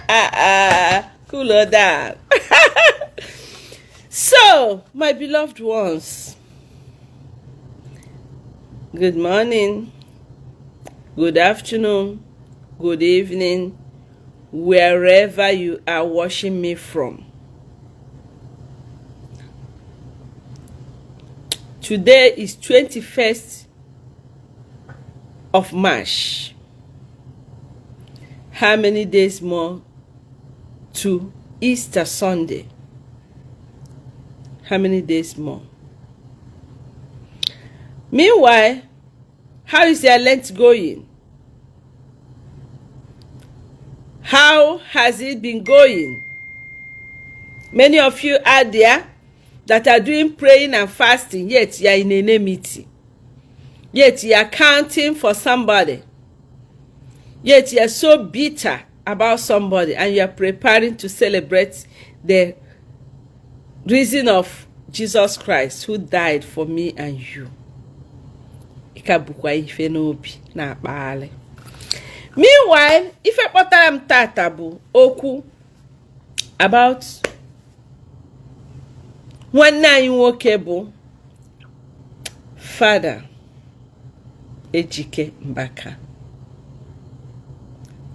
Cool or down. So, my beloved ones, good morning, good afternoon, good evening, wherever you are watching me from. Today is 21st of March. How many days more to Easter Sunday? How many days more? Meanwhile, how is your Lent going? How has it been going? Many of you out there that are doing praying and fasting, yet you are in enmity. Yet you are counting for somebody. Yet you are so bitter about somebody, and you are preparing to celebrate the reason of Jesus Christ who died for me and you. Meanwhile, if I put am tatabu oku about one nine wokebo Father Ejike Mbaka,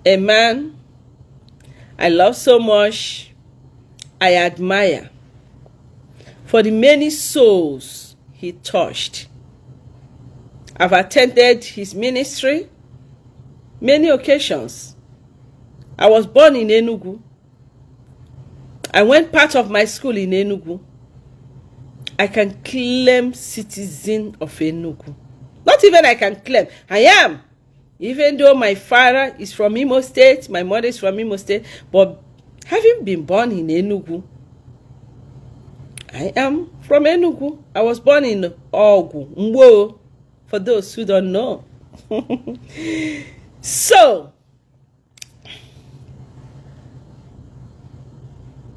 a man I love so much, I admire for the many souls he touched. I've attended his ministry many occasions. I was born in Enugu. I went part of my school in Enugu. I can claim citizen of Enugu. Not even I can claim. I am. Even though my father is from Imo State, my mother is from Imo State, but having been born in Enugu, I am from Enugu. I was born in Ogu, Mwo, for those who don't know. So,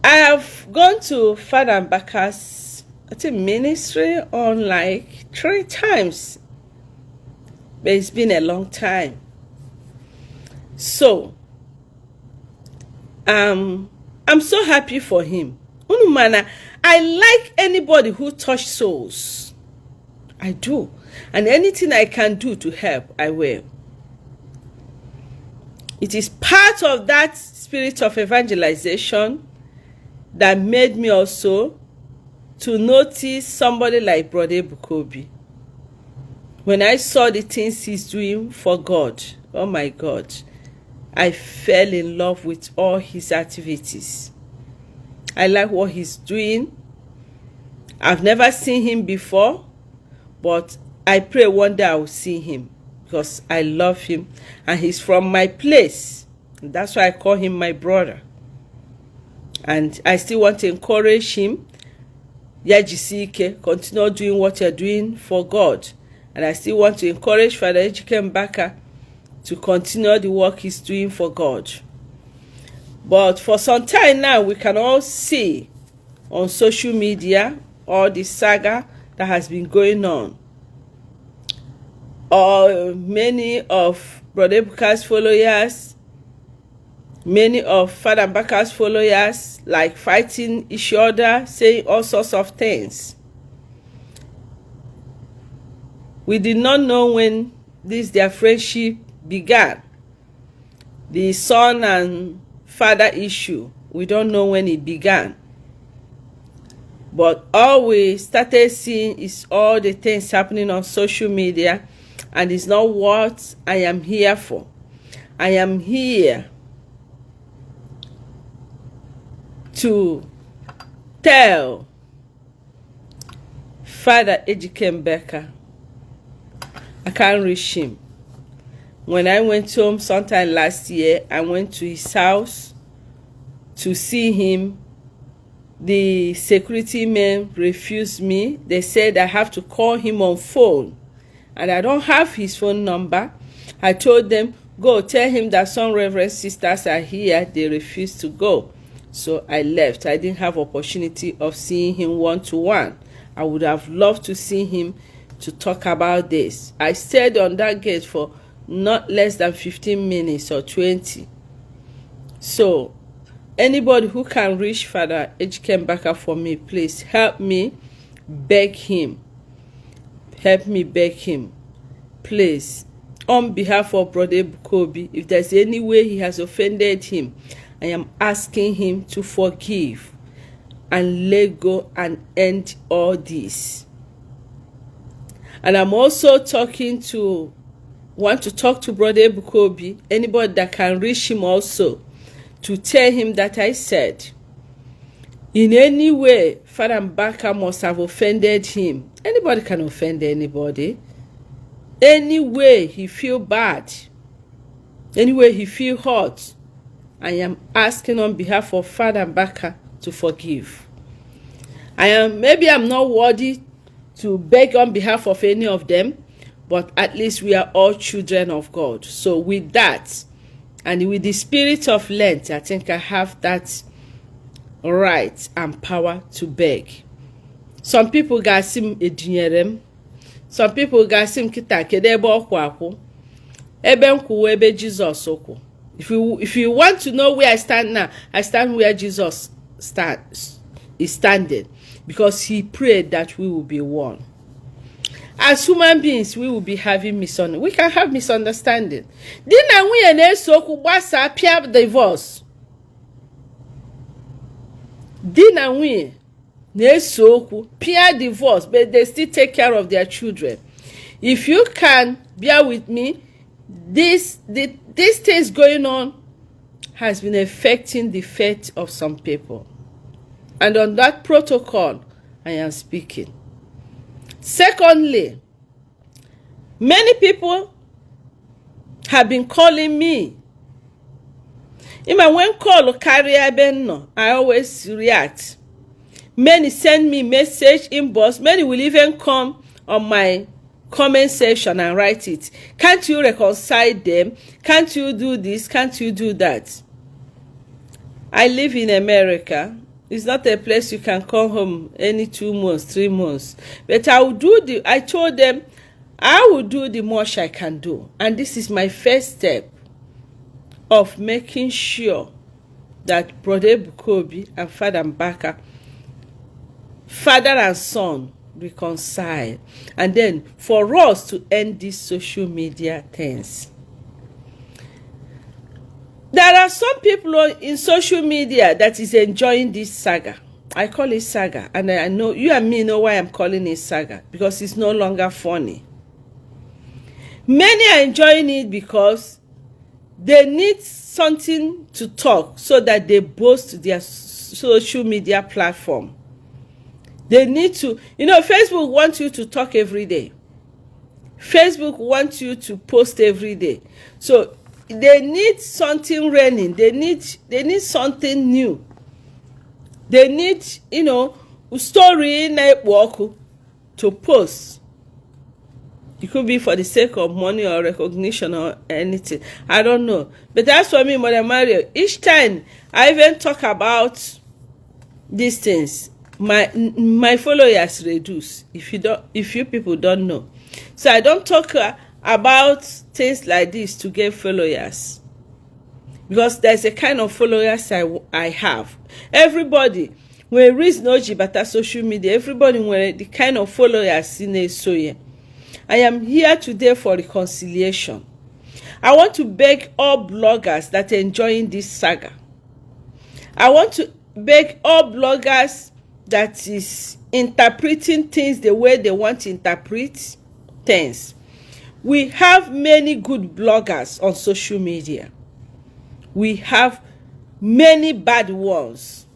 I have gone to Father Mbaka's ministry on like 3 times. But it's been a long time. So, I'm so happy for him. Unumana, I like anybody who touch souls. I do. And anything I can do to help, I will. It is part of that spirit of evangelization that made me also to notice somebody like Brother Ebuka Obi. When I saw the things he's doing for God, oh my God, I fell in love with all his activities. I like what he's doing. I've never seen him before, but I pray one day I will see him because I love him and he's from my place. And that's why I call him my brother. And I still want to encourage him. Yajisike, continue doing what you're doing for God. And I still want to encourage Father Ejike Mbaka to continue the work he's doing for God. But for some time now, we can all see on social media all the saga that has been going on. Many of Brother Ebuka's followers, many of Father Mbaka's followers, like fighting each other, saying all sorts of things. We did not know when their friendship began. The son and father issue, we don't know when it began. But all we started seeing is all the things happening on social media, and it's not what I am here for. I am here to tell Father Ejike Mbaka I can't reach him. When I went home sometime last year, I went to his house to see him. The security men refused me. They said I have to call him on phone, and I don't have his phone number. I told them, go tell him that some reverend sisters are here. They refused to go. So I left. I didn't have opportunity of seeing him one-to-one. I would have loved to see him to talk about this. I stayed on that gate for not less than 15 minutes or 20. So Anybody who can reach Father Ebuka Mbaka for me, please help me beg him. Help me beg him, please. On behalf of Brother Ebuka Obi, if there's any way he has offended him, I am asking him to forgive and let go and end all this. And I'm also want to talk to Brother Ebuka Obi, anybody that can reach him also, to tell him that I said, in any way, Father Mbaka must have offended him. Anybody can offend anybody. Any way he feel bad, any way he feel hurt, I am asking on behalf of Father Mbaka to forgive. Maybe I'm not worthy to beg on behalf of any of them, but at least we are all children of God. So with that, and with the spirit of Lent, I think I have that right and power to beg. Some people gas him edinyerem. Some people gas him kita kedebe okwaku. Ebe nku ebe Jesus okwu. If you want to know where I stand now, I stand where Jesus is standing, because he prayed that we will be one. As human beings, we will be having misunderstanding. We can have misunderstanding. Dina we na-eso okwu gbasa pia divorce. Dina we na-eso okwu pia divorce, but they still take care of their children. If you can bear with me, this things going on has been affecting the faith of some people. And on that protocol, I am speaking. Secondly, many people have been calling me. Even when call carry no, I always react. Many send me message inbox. Many will even come on my comment section and write it. Can't you reconcile them? Can't you do this? Can't you do that? I live in America. It's not a place you can come home any 2 months, 3 months. But I told them I will do the most I can do. And this is my first step of making sure that Brother Ebuka Obi and Father Mbaka, father and son, reconcile. And then for us to end these social media things. There are some people in social media that is enjoying this saga. I call it saga, and I know you and me know why I'm calling it saga, because it's no longer funny. Many are enjoying it because they need something to talk so that they boast their social media platform. They need to, Facebook wants you to talk every day. Facebook wants you to post every day. So they need something raining. They need something new. They need, story network to post. It could be for the sake of money or recognition or anything. I don't know. But that's for me, Mother Mario. Each time I even talk about these things, my followers reduce. If you people don't know. So I don't talk about things like this to get followers, because there's a kind of followers I have. Everybody when reach no jibata social media, everybody when the kind of followers in a soye. I am here today for reconciliation. I want to beg all bloggers that are enjoying this saga. I want to beg all bloggers that is interpreting things the way they want to interpret things. We have many good bloggers on social media. We have many bad ones.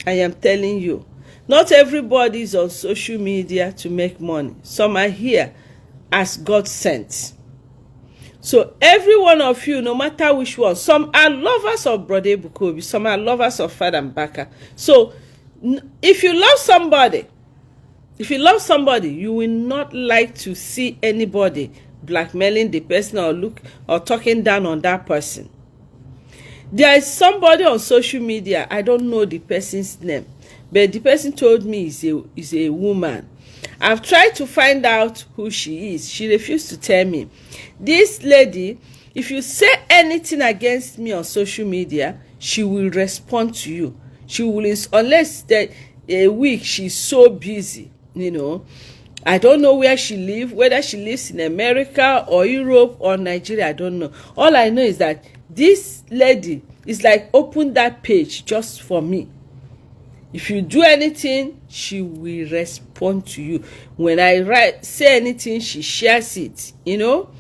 I am telling you, not everybody is on social media to make money. Some are here as God sent. So every one of you, no matter which one, some are lovers of Brother Ebuka Obi, some are lovers of Father Mbaka. So if you love somebody, you will not like to see anybody blackmailing the person or talking down on that person. There is somebody on social media, I don't know the person's name, but the person told me is a woman. I've tried to find out who she is. She refused to tell me. This lady If you say anything against me on social media, she will respond to you. She will, unless a week she's so busy, you know. I don't know where she lives, whether she lives in America or Europe or Nigeria, I don't know. All I know is that this lady is like, open that page just for me. If you do anything, she will respond to you. When I say anything, she shares it, you know.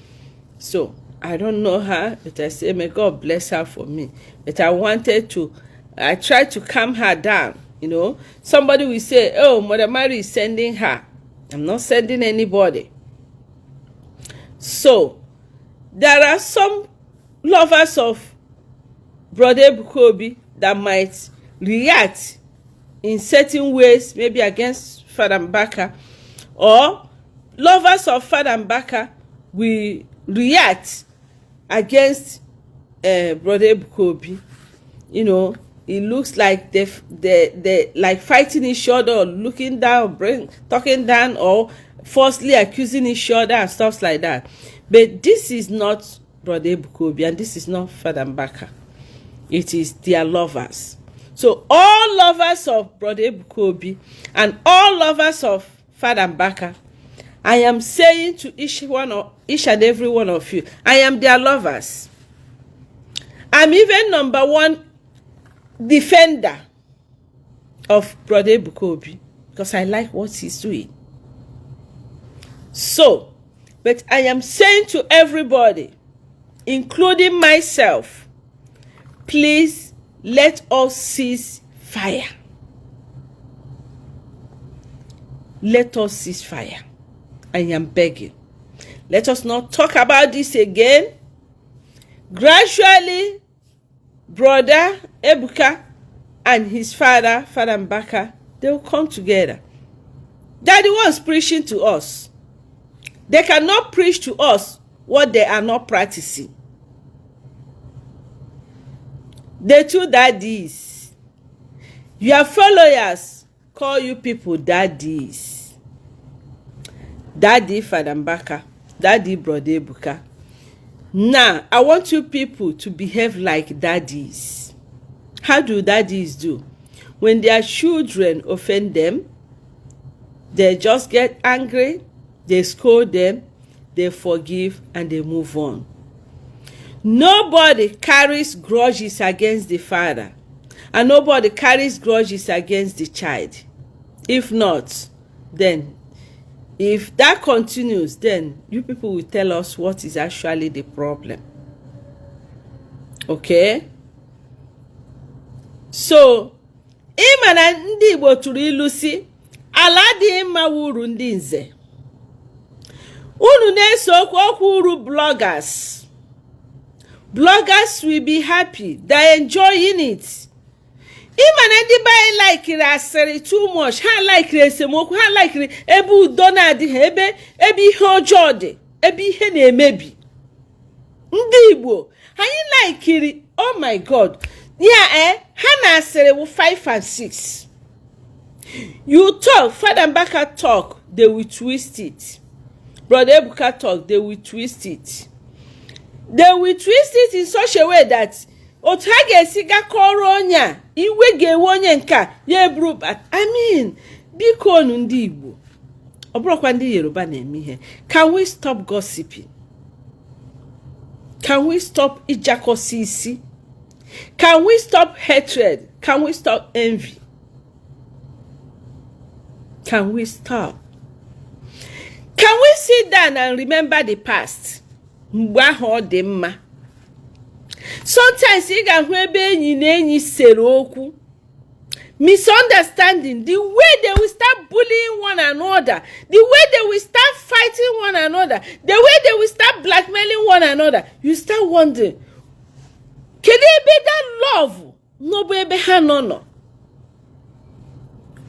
So I don't know her, but I say, may God bless her for me. But I tried to calm her down, you know. Somebody will say, oh, Mother Mary is sending her. I'm not sending anybody. So there are some lovers of Brother Ebuka Obi that might react in certain ways, maybe against Father Mbaka, or lovers of Father Mbaka will react against Brother Ebuka Obi. You know, it looks like they like fighting each other, or looking down, talking down, or falsely accusing each other and stuff like that. But this is not Brother Ebuka Obi, and this is not Father Mbaka. It is their lovers. So all lovers of Brother Ebuka Obi and all lovers of Father Mbaka, I am saying to each and every one of you, I am their lovers. I'm even number one defender of Brother Ebuka Obi because I like what he's doing. So, but I am saying to everybody, including myself, please let us cease fire. Let us cease fire. I am begging. Let us not talk about this again. Gradually, Brother Ebuka and his father, Father Mbaka, they will come together. They are the ones preaching to us. They cannot preach to us what they are not practicing. The two daddies. Your followers call you people daddies. Daddy Father Mbaka, Daddy Brother Ebuka. Now, I want you people to behave like daddies. How do daddies do? When their children offend them, they just get angry, they scold them, they forgive, and they move on. Nobody carries grudges against the father, and nobody carries grudges against the child. If not, then if that continues, then you people will tell us what is actually the problem. Okay? So, ịma na ndị Igbo tụrụ ilu si, ala dị mma wuru ndị nze. Unu na-eso okwu uru bloggers. Bloggers will be happy. They're enjoying it. Ịma na ndị be like asịrị too much. Ha like esemokwu. Ha like ebe udo na-adịghị, ebe ihe ọjọọ dị, ebe ihe na-emebi. Ndị Igbo, anyị like, oh my God. Yeah, ha na-asịrị 5 and 6. You talk, Father Mbaka talk, they will twist it. Brother Ebuka talk, they will twist it. They will twist it in such a way that otu ha ga-esi ga kọrọ onye iwe ga-ewe onye nka ya eburu. I mean, biko nu ndị Igbo, ọ bụrụkwa ndị Yoruba na-eme ihe. Can we stop gossiping? Can we stop ijakosi isi? Can we stop hatred? Can we stop envy? Can we stop? Can we sit down and remember the past? Sometimes ị ga-ahụ ebe enyi na enyi sere okwu. Misunderstanding, the way they will start bullying one another, the way they will start fighting one another, the way they will start blackmailing one another. You start wondering, can there be that love? No baby, no.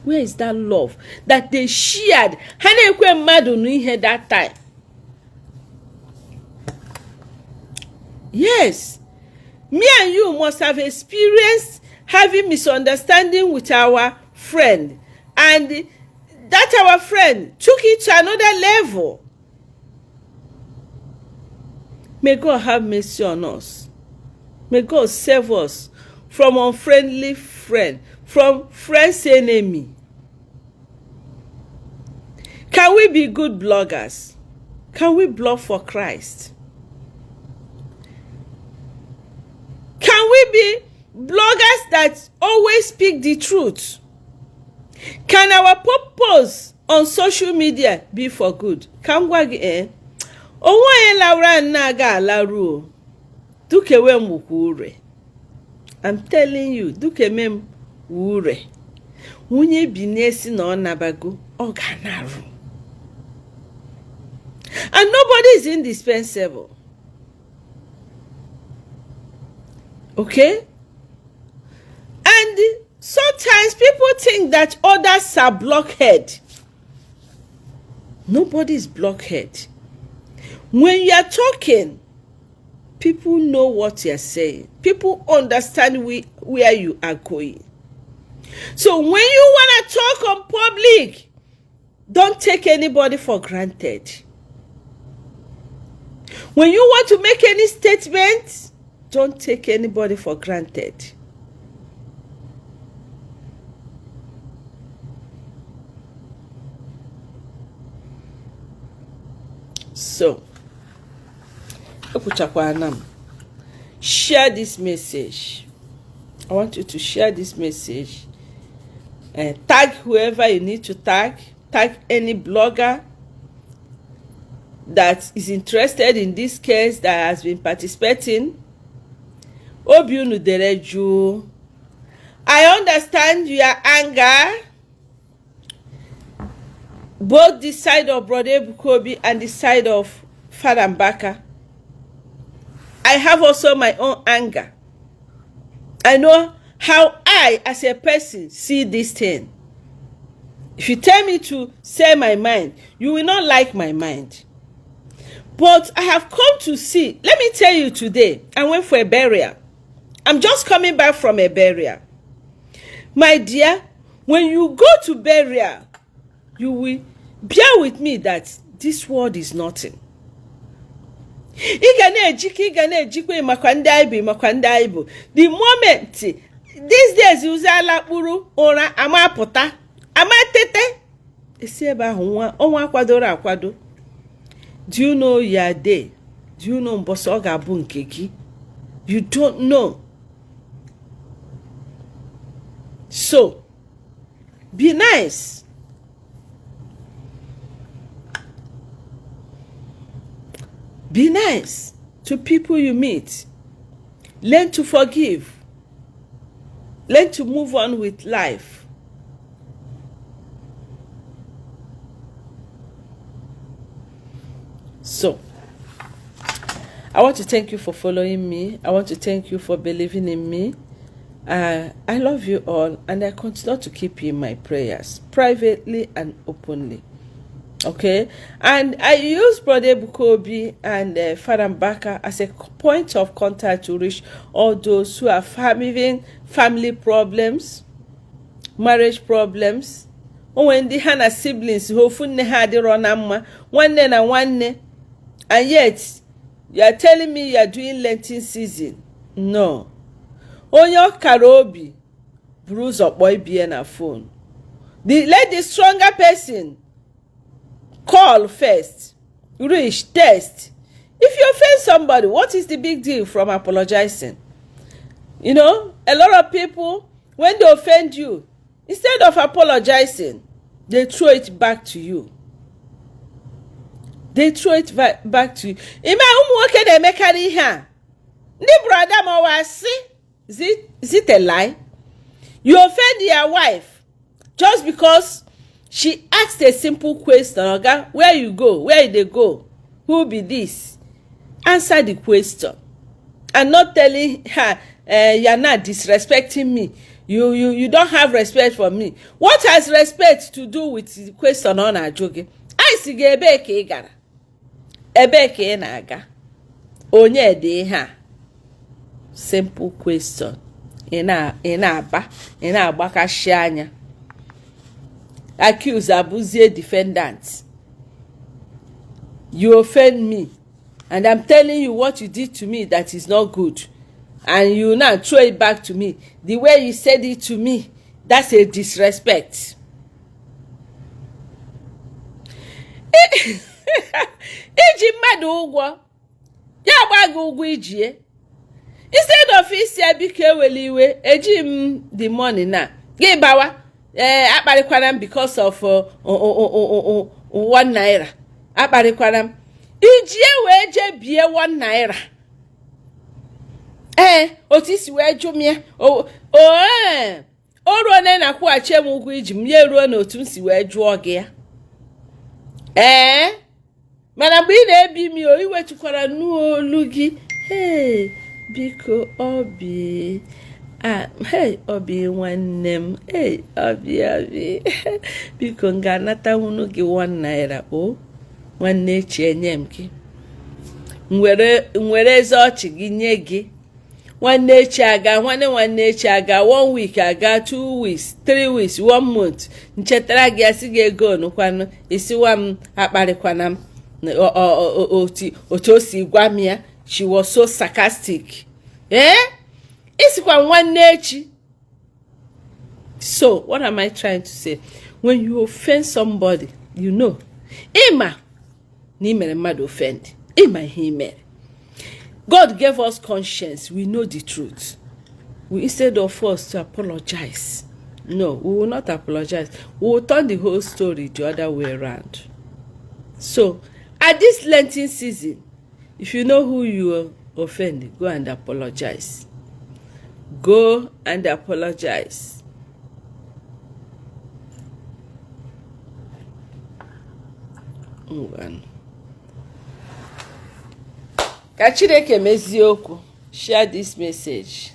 Where is that love that they shared? Hanekwe madu nuihe that time. Yes, me and you must have experienced having misunderstanding with our friend, and that our friend took it to another level. May God have mercy on us. May God save us from unfriendly friend, from friend's enemy. Can we be good bloggers? Can we blog for Christ? Can we be bloggers that always speak the truth? Can our purpose on social media be for good? Can we onwe laura naga alaru dukewe mukure. I'm telling you, dukemem wure. Unye binesi na onabago oganaru. And nobody is indispensable. Okay? And sometimes people think that others are blockhead. Nobody is blockhead. When you are talking, people know what you are saying. People understand where you are going. So when you want to talk on public, don't take anybody for granted. When you want to make any statement, don't take anybody for granted. So, share this message. I want you to share this message and tag whoever you need to tag. Tag any blogger that is interested in this case, that has been participating. Obiunu Dereju, I understand your anger, both the side of Brother Ebuka Obi and the side of Father Mbaka. I have also my own anger. I know how I, as a person, see this thing. If you tell me to say my mind, you will not like my mind. But I have come to see, let me tell you today, I went for a burial. I'm just coming back from a burial. My dear, when you go to burial, you will bear with me that this world is nothing. The moment, these days, you say la puru ora amapota amatete. Esieba onwa kwadora akwado. Do you know your day? Do you know mbosoga bunkeki? You don't know. So, be nice. Be nice to people you meet. Learn to forgive. Learn to move on with life. So, I want to thank you for following me. I want to thank you for believing in me. I love you all, and I continue to keep you in my prayers, privately and openly. Okay? And I use Brother Ebuka Obi and Father Mbaka as a point of contact to reach all those who are having family problems, marriage problems. When they have siblings who had one and one, and yet you are telling me you are doing Lenten season. No. Onyo karobi bruise up boy be na phone. Let the stronger person call first. Reach, test. If you offend somebody, what is the big deal from apologizing? You know, a lot of people, when they offend you, instead of apologizing, they throw it back to you. They throw it back to you. Ima umuoke de mekari ha. Ni brother ma wasi. Is it a lie? You offend your wife just because she asked a simple question. Okay? Where you go? Where they go? Who be this? Answer the question. And not telling her, you're not disrespecting me. You don't have respect for me. What has respect to do with the question on our joke? I see ebeke gara. Ebeke naga. Onye de ha. Simple question. Ina abaka shanya. Accuse abuzie defendant. You offend me and I'm telling you what you did to me that is not good, and you now throw it back to me the way you said it to me, that's a disrespect. Iji mmadụ ụgwọ ya gba gị ụgwọ ijie, instead of isi Biko eweli iwe, eji m the money na gị bawa akparịkwara m because of 1 naira, akparịkwara m ijie wee je bie 1 naira. Otu isi wee jụ m ya o ruo na akwụghachi m ụgwọ iji m ya ruo na otu m si wee jụọ gị ya. Mana mgbe ị na-ebi m o iwetukwara n'olu gị, Biko Obi, Obi nwanne m, Obi biko m ga-anata nwunu gị 1 naira o nwanne echi enye m gị, nwere eze ọchị gị nye gị. Nwanne echi aga, nwanne echi aga, 1 week aga, 2 weeks, 3 weeks, 1 month, nchetara gị asị gị ego onukwanụ isiwa m akparịkwana m otu o si gwa m ya. She was so sarcastic. Isikwa nwanne echi. So what am I trying to say? When you offend somebody, you know, Ima ni mere mmadụ offend, Ima he mere. God gave us conscience. We know the truth. Instead of us to apologize, no, we will not apologize. We will turn the whole story the other way around. So, at this Lenten season, if you know who you offend, go and apologize. Go and apologize. Ka Chineke mezie okwu. Share this message.